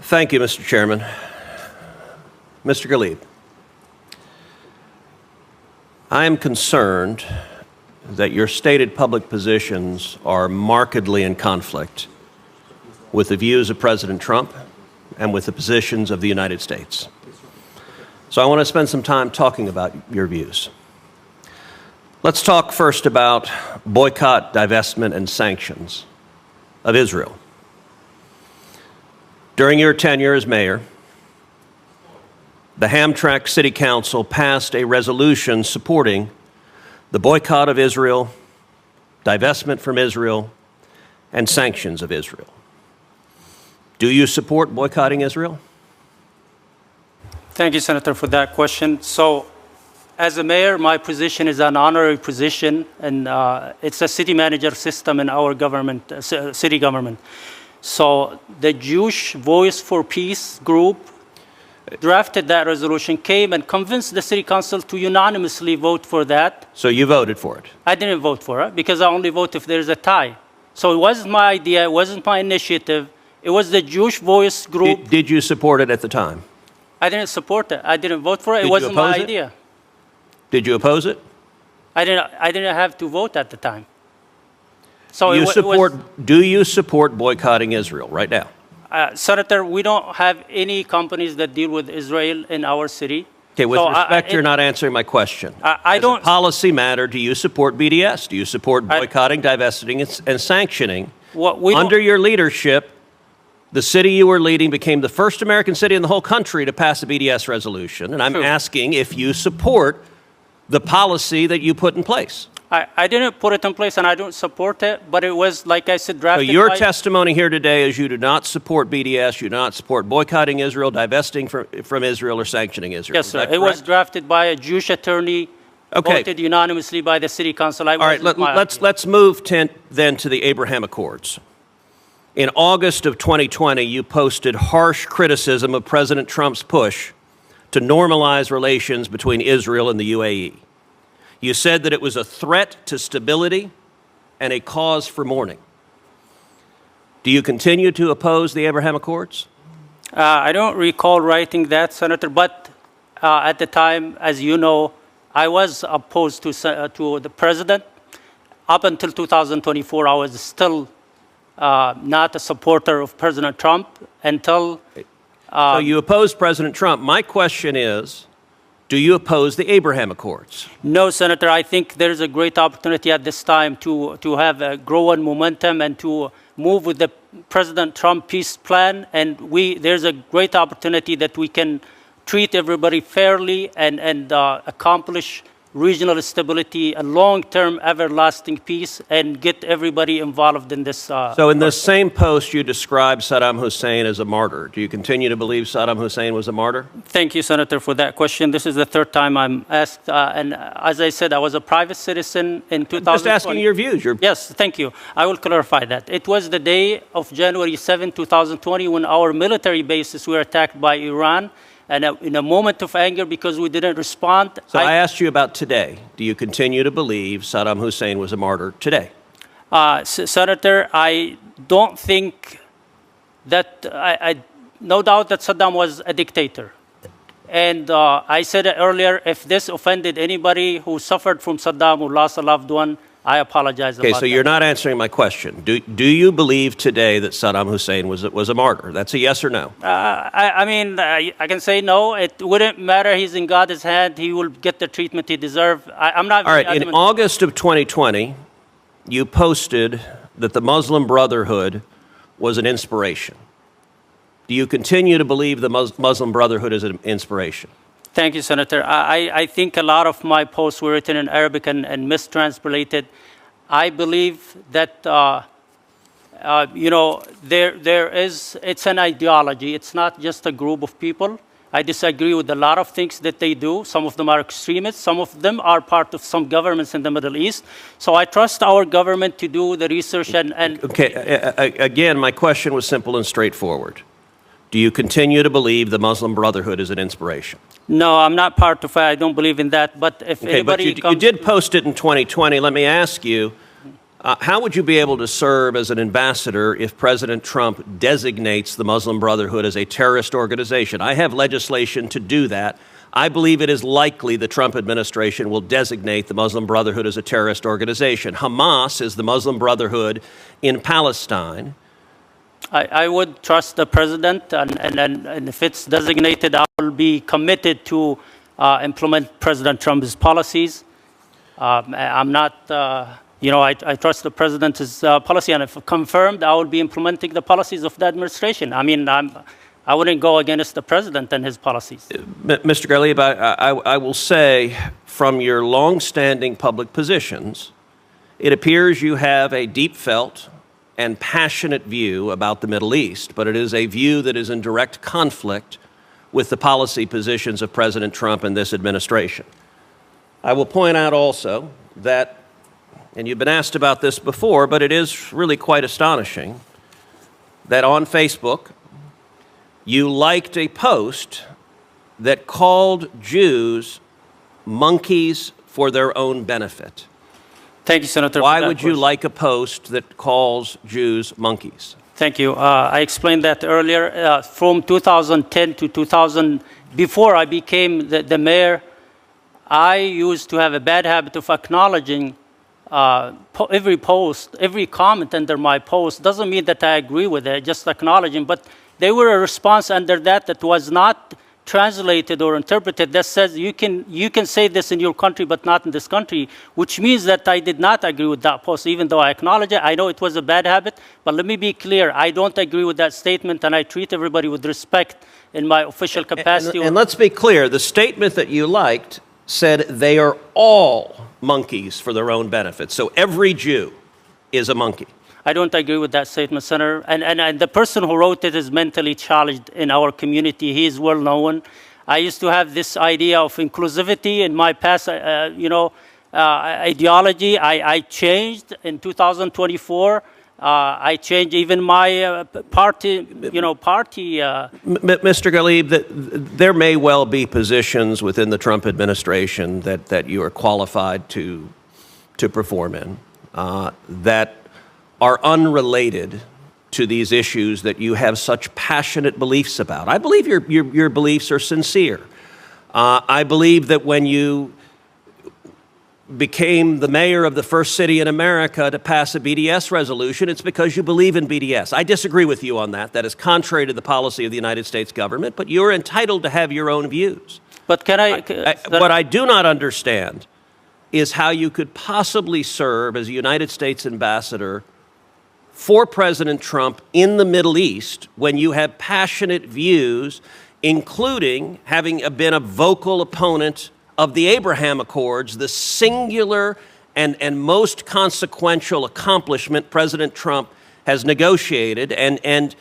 Thank you, Mr. Chairman. Mr. Ghalib, I am concerned that your stated public positions are markedly in conflict with the views of President Trump and with the positions of the United States. So I want to spend some time talking about your views. Let's talk first about boycott, divestment, and sanctions of Israel. During your tenure as mayor, the Hamtramck City Council passed a resolution supporting the boycott of Israel, divestment from Israel, and sanctions of Israel. Do you support boycotting Israel? Thank you, Senator, for that question. So, as a mayor, my position is an honorary position, and it's a city manager system in our government, city government. So, the Jewish Voice for Peace group drafted that resolution, came and convinced the city council to unanimously vote for that. So you voted for it? I didn't vote for it because I only vote if there's a tie. So it wasn't my idea, it wasn't my initiative. It was the Jewish Voice group. Did you support it at the time? I didn't support it. I didn't vote for it. It wasn't my idea. Did you oppose it? I didn't have to vote at the time. So do you support boycotting Israel right now? Senator, we don't have any companies that deal with Israel in our city. Okay, with respect, you're not answering my question. I don't. As a policy matter, do you support BDS? Do you support boycotting, divesting, and sanctioning? Under your leadership, the city you were leading became the first American city in the whole country to pass a BDS resolution, and I'm asking if you support the policy that you put in place. I didn't put it in place, and I don't support it, but it was, like I said, drafted So your testimony here today is you do not support BDS, you do not support boycotting Israel, divesting from Israel, or sanctioning Israel. Yes, sir. It was drafted by a Jewish attorney, voted unanimously by the city council. All right, let's move then to the Abraham Accords. In August of 2020, you posted harsh criticism of President Trump's push to normalize relations between Israel and the UAE. You said that it was a threat to stability and a cause for mourning. Do you continue to oppose the Abraham Accords? I don't recall writing that, Senator, but at the time, as you know, I was opposed to the president. Up until 2024, I was still not a supporter of President Trump until... So you opposed President Trump. My question is, do you oppose the Abraham Accords? No, Senator. I think there's a great opportunity at this time to have a growing momentum and to move with the President Trump peace plan. And there's a great opportunity that we can treat everybody fairly and accomplish regional stability, a long-term, everlasting peace, and get everybody involved in this. So in this same post, you described Saddam Hussein as a martyr. Do you continue to believe Saddam Hussein was a martyr? Thank you, Senator, for that question. This is the third time I'm asked. And as I said, I was a private citizen in 2020. I'm just asking your views. Yes, thank you. I will clarify that. It was the day of January 7, 2020, when our military bases were attacked by Iran. And in a moment of anger, because we didn't respond. So I asked you about today. Do you continue to believe Saddam Hussein was a martyr today? Senator, I don't think that, no doubt that Saddam was a dictator. And I said it earlier, if this offended anybody who suffered from Saddam, who lost a loved one, I apologize about that. Okay, so you're not answering my question. Do you believe today that Saddam Hussein was a martyr? That's a yes or no. I can say no. It wouldn't matter. He's in God's hand. He will get the treatment he deserves. I'm not. All right. In August of 2020, you posted that the Muslim Brotherhood was an inspiration. Do you continue to believe the Muslim Brotherhood is an inspiration? Thank you, Senator. I think a lot of my posts were written in Arabic and mistranslated. I believe that, it's an ideology. It's not just a group of people. I disagree with a lot of things that they do. Some of them are extremists. Some of them are part of some governments in the Middle East. So I trust our government to do the research and Okay, again, my question was simple and straightforward. Do you continue to believe the Muslim Brotherhood is an inspiration? No, I'm not part of it. I don't believe in that. But if you did post it in 2020. Let me ask you, How would you be able to serve as an ambassador if President Trump designates the Muslim Brotherhood as a terrorist organization? I have legislation to do that. I believe it is likely the Trump administration will designate the Muslim Brotherhood as a terrorist organization. Hamas is the Muslim Brotherhood in Palestine. I would trust the president, and if it's designated, I will be committed to implement President Trump's policies. I'm not, I trust the president's policy, and if confirmed, I will be implementing the policies of the administration. I mean, I wouldn't go against the president and his policies. Mr. Ghalib, I will say, from your long-standing public positions, it appears you have a deep-felt and passionate view about the Middle East, but it is a view that is in direct conflict with the policy positions of President Trump and this administration. I will point out also that, and you've been asked about this before, but it is really quite astonishing, that on Facebook, you liked a post that called Jews monkeys for their own benefit. Thank you, Senator. Why would you like a post that calls Jews monkeys? Thank you. I explained that earlier. From 2010 to 2000, before I became the mayor, I used to have a bad habit of acknowledging every post, every comment under my post. Doesn't mean that I agree with it, just acknowledging. But there were a response under that was not translated or interpreted that says you can say this in your country but not in this country, which means that I did not agree with that post, even though I acknowledge it. I know it was a bad habit, but let me be clear. I don't agree with that statement, and I treat everybody with respect in my official capacity. And let's be clear, the statement that you liked said they are all monkeys for their own benefit. So every Jew is a monkey. I don't agree with that statement, Senator. And the person who wrote it is mentally challenged in our community. He is well known. I used to have this idea of inclusivity in my past, ideology. I changed in 2024. I changed even my party, Mr. Ghalib, there may well be positions within the Trump administration that you are qualified to perform in that are unrelated to these issues that you have such passionate beliefs about. I believe your beliefs are sincere. I believe that when you became the mayor of the first city in America to pass a BDS resolution, it's because you believe in BDS. I disagree with you on that. That is contrary to the policy of the United States government, but you're entitled to have your own views. But what I do not understand is how you could possibly serve as a United States ambassador for President Trump in the Middle East when you have passionate views, including having been a vocal opponent of the Abraham Accords, the singular and most consequential accomplishment President Trump has negotiated, and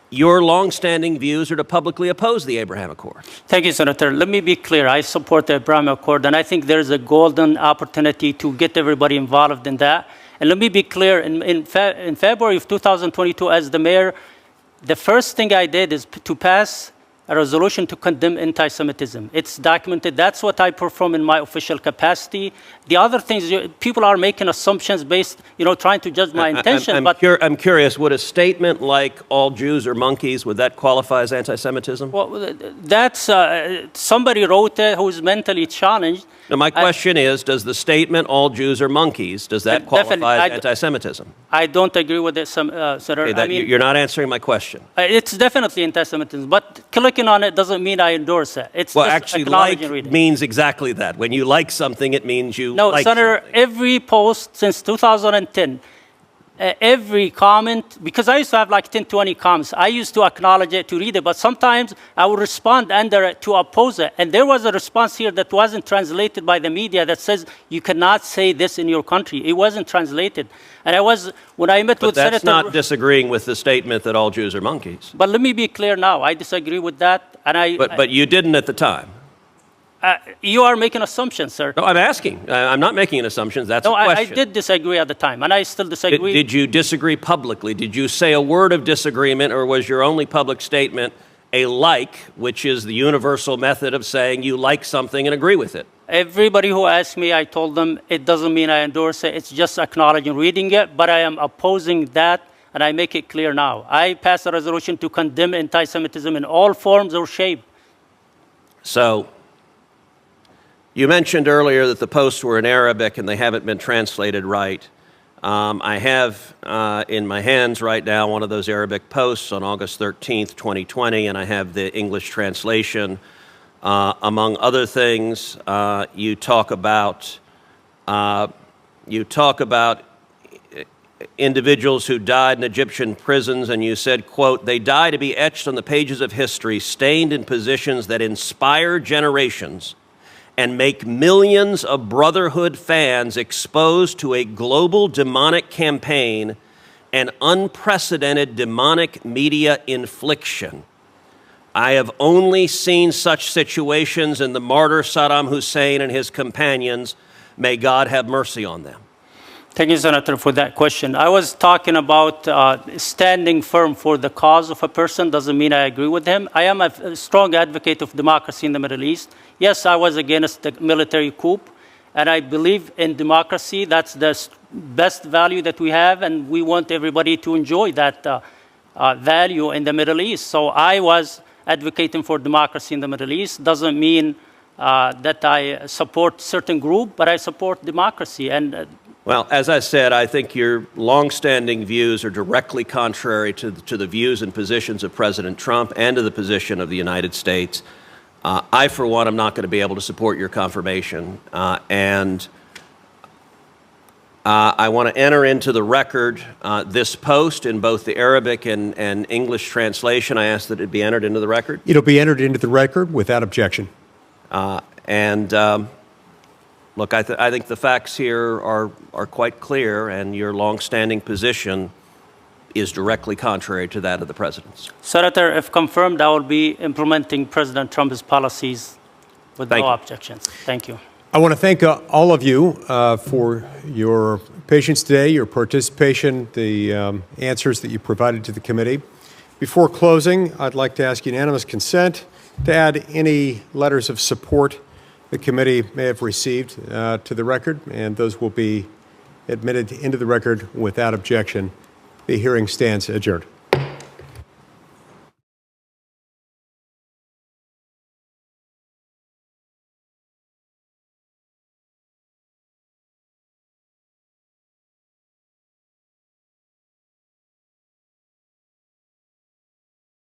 your longstanding views are to publicly oppose the Abraham Accord. Thank you, Senator. Let me be clear. I support the Abraham Accord, and I think there's a golden opportunity to get everybody involved in that. And let me be clear, in February of 2022, as the mayor, the first thing I did is to pass a resolution to condemn anti-Semitism. It's documented. That's what I perform in my official capacity. The other things, people are making assumptions based, trying to judge my intention. I'm curious, would a statement like all Jews are monkeys, would that qualify as anti-Semitism? Well, that's, somebody wrote it who's mentally challenged. Now, my question is, does the statement all Jews are monkeys, does that qualify as anti-Semitism? I don't agree with it, Senator. Okay, you're not answering my question. It's definitely anti-Semitism, but clicking on it doesn't mean I endorse it. It's well, just actually, like means exactly that. When you like something, it means you like Senator, something. Every post since 2010, every comment, because I used to have like 10, 20 comments, I used to acknowledge it, to read it, but sometimes I would respond under it to oppose it. And there was a response here that wasn't translated by the media that says you cannot say this in your country. It wasn't translated. And when I met with Senator... But that's not disagreeing with the statement that all Jews are monkeys. But let me be clear now. I disagree with that. But you didn't at the time. You are making assumptions, sir. No, I'm asking. I'm not making an assumption. That's a question. I did disagree at the time, and I still disagree. Did you disagree publicly? Did you say a word of disagreement, or was your only public statement a like, which is the universal method of saying you like something and agree with it? Everybody who asked me, I told them it doesn't mean I endorse it. It's just acknowledging reading it, but I am opposing that, and I make it clear now. I passed a resolution to condemn anti-Semitism in all forms or shape. So, you mentioned earlier that the posts were in Arabic and they haven't been translated right. I have in my hands right now one of those Arabic posts on August 13th, 2020, and I have the English translation. Among other things, you talk about individuals who died in Egyptian prisons, and you said, quote, "They die to be etched on the pages of history, stained in positions that inspire generations and make millions of Brotherhood fans exposed to a global demonic campaign and unprecedented demonic media infliction. I have only seen such situations in the martyr Saddam Hussein and his companions. May God have mercy on them." Thank you, Senator, for that question. I was talking about standing firm for the cause of a person. Doesn't mean I agree with him. I am a strong advocate of democracy in the Middle East. Yes, I was against the military coup, and I believe in democracy. That's the best value that we have, and we want everybody to enjoy that value in the Middle East. So I was advocating for democracy in the Middle East. Doesn't mean that I support certain group, but I support democracy. And well, as I said, I think your longstanding views are directly contrary to the views and positions of President Trump and to the position of the United States. I, for one, am not going to be able to support your confirmation. And I want to enter into the record this post in both the Arabic and English translation. I ask that it be entered into the record. It'll be entered into the record without objection. Look, I think the facts here are quite clear, and your longstanding position is directly contrary to that of the president's. Senator, if confirmed, I will be implementing President Trump's policies with Thank no you. objections. Thank you. I want to thank all of you for your patience today, your participation, the answers that you provided to the committee. Before closing, I'd like to ask unanimous consent to add any letters of support the committee may have received to the record, and those will be admitted into the record without objection. The hearing stands adjourned.